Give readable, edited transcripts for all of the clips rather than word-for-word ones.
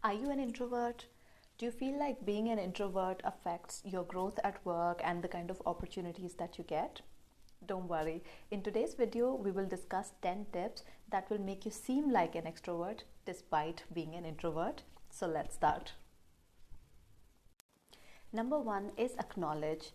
Are you an introvert? Do you feel like being an introvert affects your growth at work and the kind of opportunities that you get? Don't worry. In today's video, we will discuss 10 tips that will make you seem like an extrovert despite being an introvert. So let's start. Number one is acknowledge.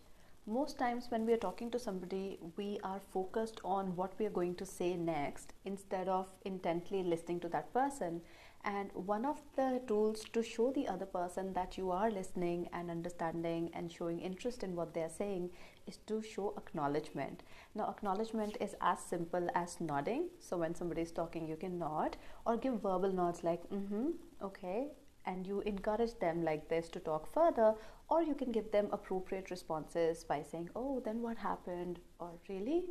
Most times when we are talking to somebody, we are focused on what we are going to say next instead of intently listening to that person. And one of the tools to show the other person that you are listening and understanding and showing interest in what they are saying is to show acknowledgement. Now, acknowledgement is as simple as nodding. So when somebody is talking, you can nod or give verbal nods like, okay, and you encourage them like this to talk further, or you can give them appropriate responses by saying, oh, then what happened, or really,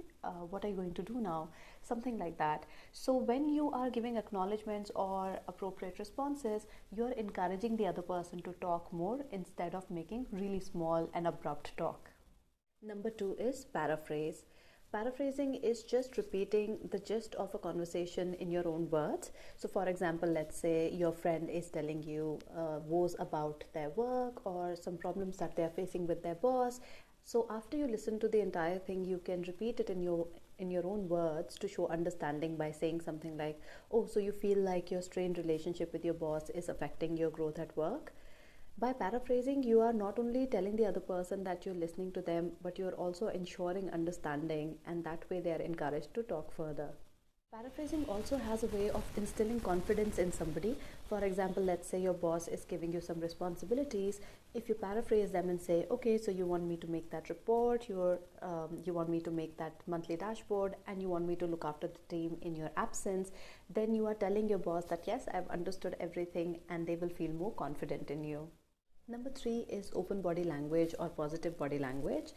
what are you going to do now, something like that. So when you are giving acknowledgements or appropriate responses, you're encouraging the other person to talk more instead of making really small and abrupt talk. Number two is paraphrase. Paraphrasing is just repeating the gist of a conversation in your own words. So for example, let's say your friend is telling you woes about their work or some problems that they are facing with their boss. So after you listen to the entire thing, you can repeat it in your own words to show understanding by saying something like, oh, so you feel like your strained relationship with your boss is affecting your growth at work. By paraphrasing, you are not only telling the other person that you're listening to them, but you're also ensuring understanding, and that way they are encouraged to talk further. Paraphrasing also has a way of instilling confidence in somebody. For example, let's say your boss is giving you some responsibilities. If you paraphrase them and say, okay, so you want me to make that report, you want me to make that monthly dashboard, and you want me to look after the team in your absence, then you are telling your boss that yes, I've understood everything, and they will feel more confident in you. Number three is open body language or positive body language.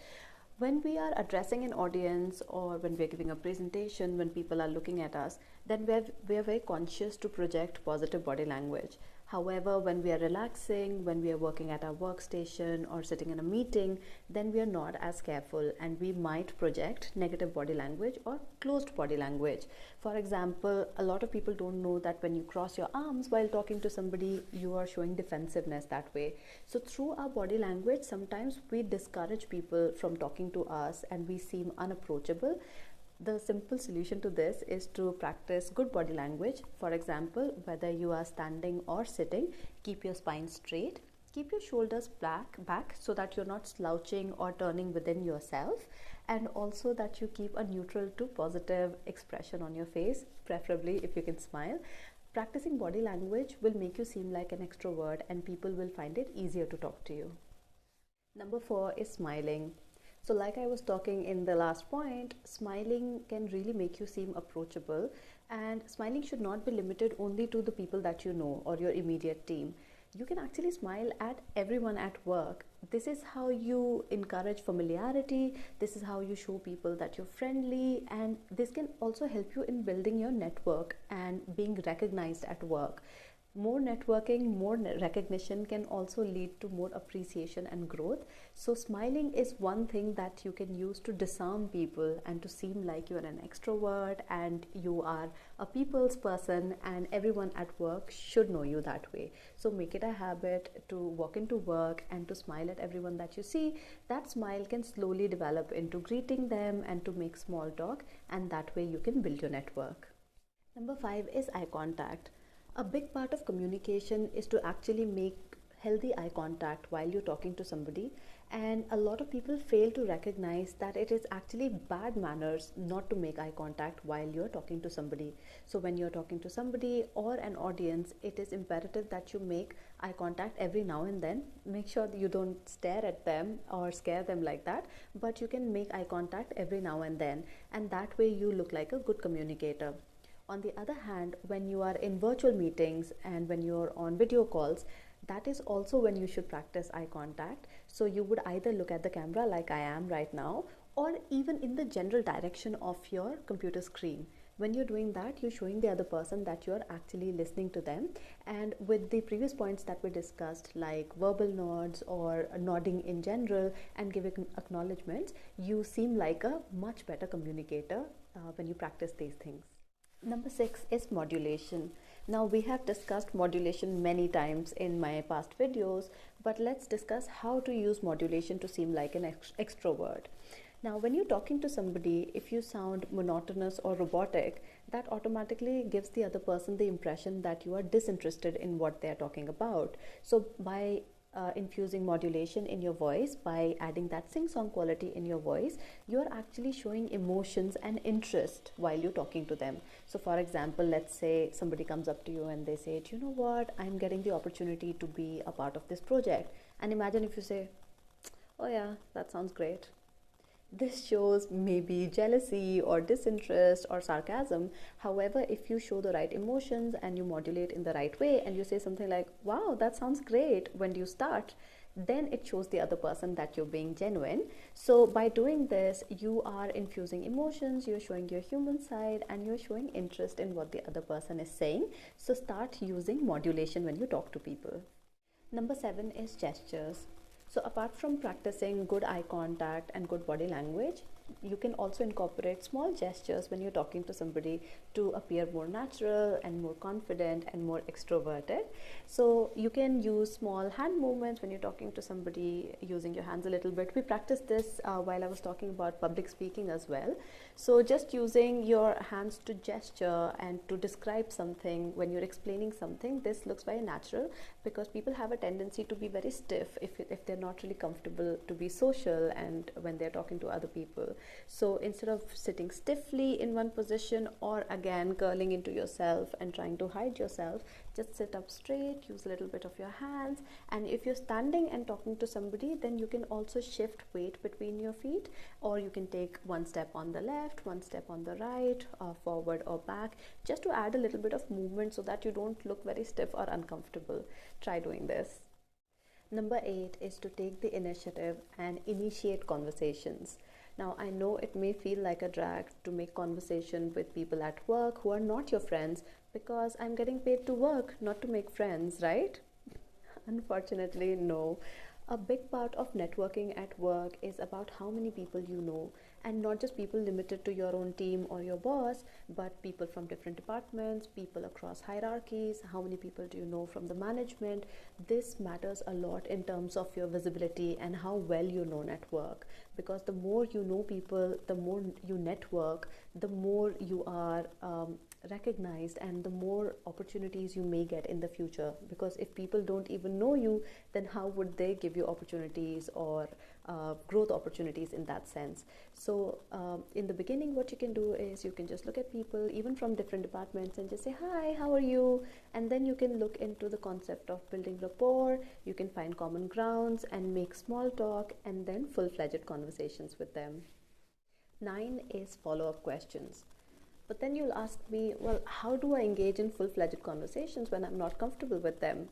When we are addressing an audience or when we are giving a presentation, when people are looking at us, then we are very conscious to project positive body language. However, when we are relaxing, when we are working at our workstation or sitting in a meeting, then we are not as careful and we might project negative body language or closed body language. For example, a lot of people don't know that when you cross your arms while talking to somebody, you are showing defensiveness that way. So through our body language, sometimes we discourage people from talking to us and we seem unapproachable. The simple solution to this is to practice good body language. For example, whether you are standing or sitting, keep your spine straight, keep your shoulders back so that you're not slouching or turning within yourself, and also that you keep a neutral to positive expression on your face, preferably if you can smile. Practicing body language will make you seem like an extrovert and people will find it easier to talk to you. Number four is smiling. So like I was talking in the last point, smiling can really make you seem approachable, and smiling should not be limited only to the people that you know or your immediate team. You can actually smile at everyone at work. This is how you encourage familiarity, this is how you show people that you're friendly, and this can also help you in building your network and being recognized at work. More networking, more recognition can also lead to more appreciation and growth. So smiling is one thing that you can use to disarm people and to seem like you're an extrovert and you are a people's person, and everyone at work should know you that way. So make it a habit to walk into work and to smile at everyone that you see. That smile can slowly develop into greeting them and to make small talk, and that way you can build your network. Number five is eye contact. A big part of communication is to actually make healthy eye contact while you're talking to somebody, and a lot of people fail to recognize that it is actually bad manners not to make eye contact while you're talking to somebody. So when you're talking to somebody or an audience, it is imperative that you make eye contact every now and then. Make sure that you don't stare at them or scare them like that, but you can make eye contact every now and then, and that way you look like a good communicator. On the other hand, when you are in virtual meetings and when you're on video calls, that is also when you should practice eye contact. So you would either look at the camera like I am right now, or even in the general direction of your computer screen. When you're doing that, you're showing the other person that you're actually listening to them. And with the previous points that we discussed, like verbal nods or nodding in general and giving acknowledgements, you seem like a much better communicator when you practice these things. Number 6 is modulation. Now, we have discussed modulation many times in my past videos, but let's discuss how to use modulation to seem like an extrovert. Now, when you're talking to somebody, if you sound monotonous or robotic, that automatically gives the other person the impression that you are disinterested in what they're talking about. So, by infusing modulation in your voice, by adding that sing-song quality in your voice, you're actually showing emotions and interest while you're talking to them. So for example, let's say somebody comes up to you and they say, do you know what, I'm getting the opportunity to be a part of this project. And imagine if you say, oh yeah, that sounds great. This shows maybe jealousy or disinterest or sarcasm. However, if you show the right emotions and you modulate in the right way and you say something like, wow, that sounds great when you start, then it shows the other person that you're being genuine. So by doing this, you are infusing emotions, you're showing your human side, and you're showing interest in what the other person is saying. So start using modulation when you talk to people. Number 7 is gestures. So apart from practicing good eye contact and good body language, you can also incorporate small gestures when you're talking to somebody to appear more natural and more confident and more extroverted. So you can use small hand movements when you're talking to somebody, using your hands a little bit. We practiced this while I was talking about public speaking as well. So just using your hands to gesture and to describe something when you're explaining something, this looks very natural, because people have a tendency to be very stiff if they're not really comfortable to be social and when they're talking to other people. So instead of sitting stiffly in one position or again curling into yourself and trying to hide yourself, just sit up straight, use a little bit of your hands. And if you're standing and talking to somebody, then you can also shift weight between your feet, or you can take one step on the left, one step on the right, forward or back, just to add a little bit of movement so that you don't look very stiff or uncomfortable. Try doing this. Number 8 is to take the initiative and initiate conversations. Now, I know it may feel like a drag to make conversation with people at work who are not your friends, because I'm getting paid to work, not to make friends, right? Unfortunately, no. A big part of networking at work is about how many people you know, and not just people limited to your own team or your boss, but people from different departments, people across hierarchies. How many people do you know from the management? This matters a lot in terms of your visibility and how well you're known at work, because the more you know people, the more you network, the more you are recognized, and the more opportunities you may get in the future. Because if people don't even know you, then how would they give you opportunities or growth opportunities in that sense? So in the beginning, what you can do is you can just look at people even from different departments and just say, hi, how are you? And then you can look into the concept of building rapport. You can find common grounds and make small talk, and then full-fledged conversations with them. 9 is follow-up questions. But then you'll ask me, well, how do I engage in full-fledged conversations when I'm not comfortable with them?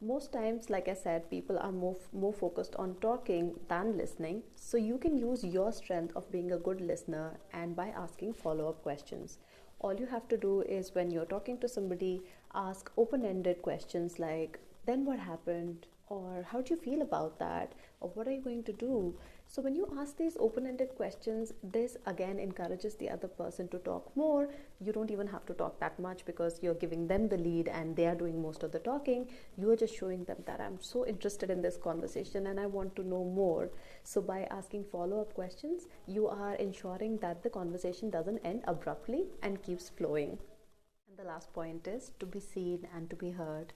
Most times, like I said, people are more focused on talking than listening. So you can use your strength of being a good listener, and by asking follow-up questions. All you have to do is, when you're talking to somebody, ask open-ended questions like, then what happened? Or how do you feel about that? Or what are you going to do? So when you ask these open-ended questions, this again encourages the other person to talk more. You don't even have to talk that much, because you're giving them the lead and they are doing most of the talking. You are just showing them that I'm so interested in this conversation and I want to know more. So by asking follow-up questions, you are ensuring that the conversation doesn't end abruptly and keeps flowing. And the last point is to be seen and to be heard.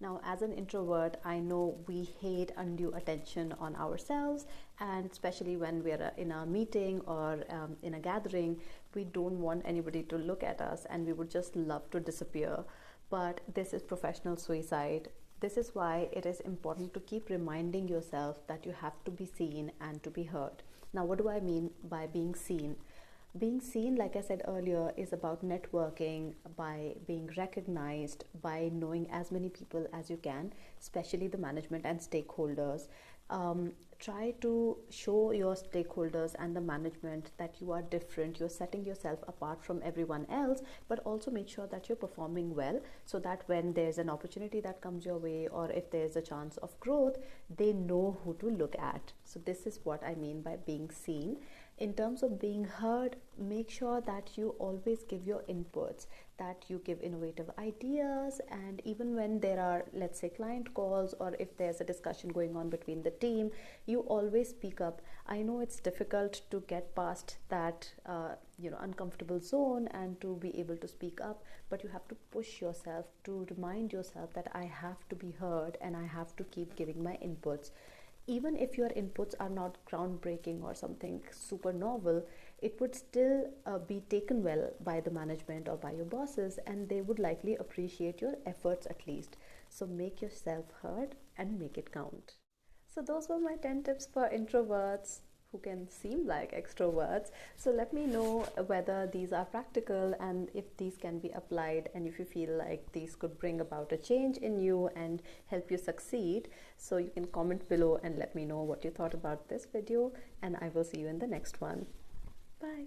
Now, as an introvert, I know we hate undue attention on ourselves, and especially when we're in a meeting or in a gathering, we don't want anybody to look at us and we would just love to disappear. But this is professional suicide. This is why it is important to keep reminding yourself that you have to be seen and to be heard. Now, what do I mean by being seen? Being seen, like I said earlier, is about networking, by being recognized, by knowing as many people as you can, especially the management and stakeholders. Try to show your stakeholders and the management that you are different, you're setting yourself apart from everyone else, but also make sure that you're performing well, so that when there's an opportunity that comes your way, or if there's a chance of growth, they know who to look at. So this is what I mean by being seen. In terms of being heard, make sure that you always give your inputs, that you give innovative ideas, and even when there are, let's say, client calls, or if there's a discussion going on between the team, you always speak up. I know it's difficult to get past that uncomfortable zone and to be able to speak up, but you have to push yourself to remind yourself that I have to be heard and I have to keep giving my inputs. Even if your inputs are not groundbreaking or something super novel, it would still be taken well by the management or by your bosses, and they would likely appreciate your efforts at least. So make yourself heard and make it count. So those were my 10 tips for introverts who can seem like extroverts. So let me know whether these are practical and if these can be applied, and if you feel like these could bring about a change in you and help you succeed. So you can comment below and let me know what you thought about this video, and I will see you in the next one. Bye.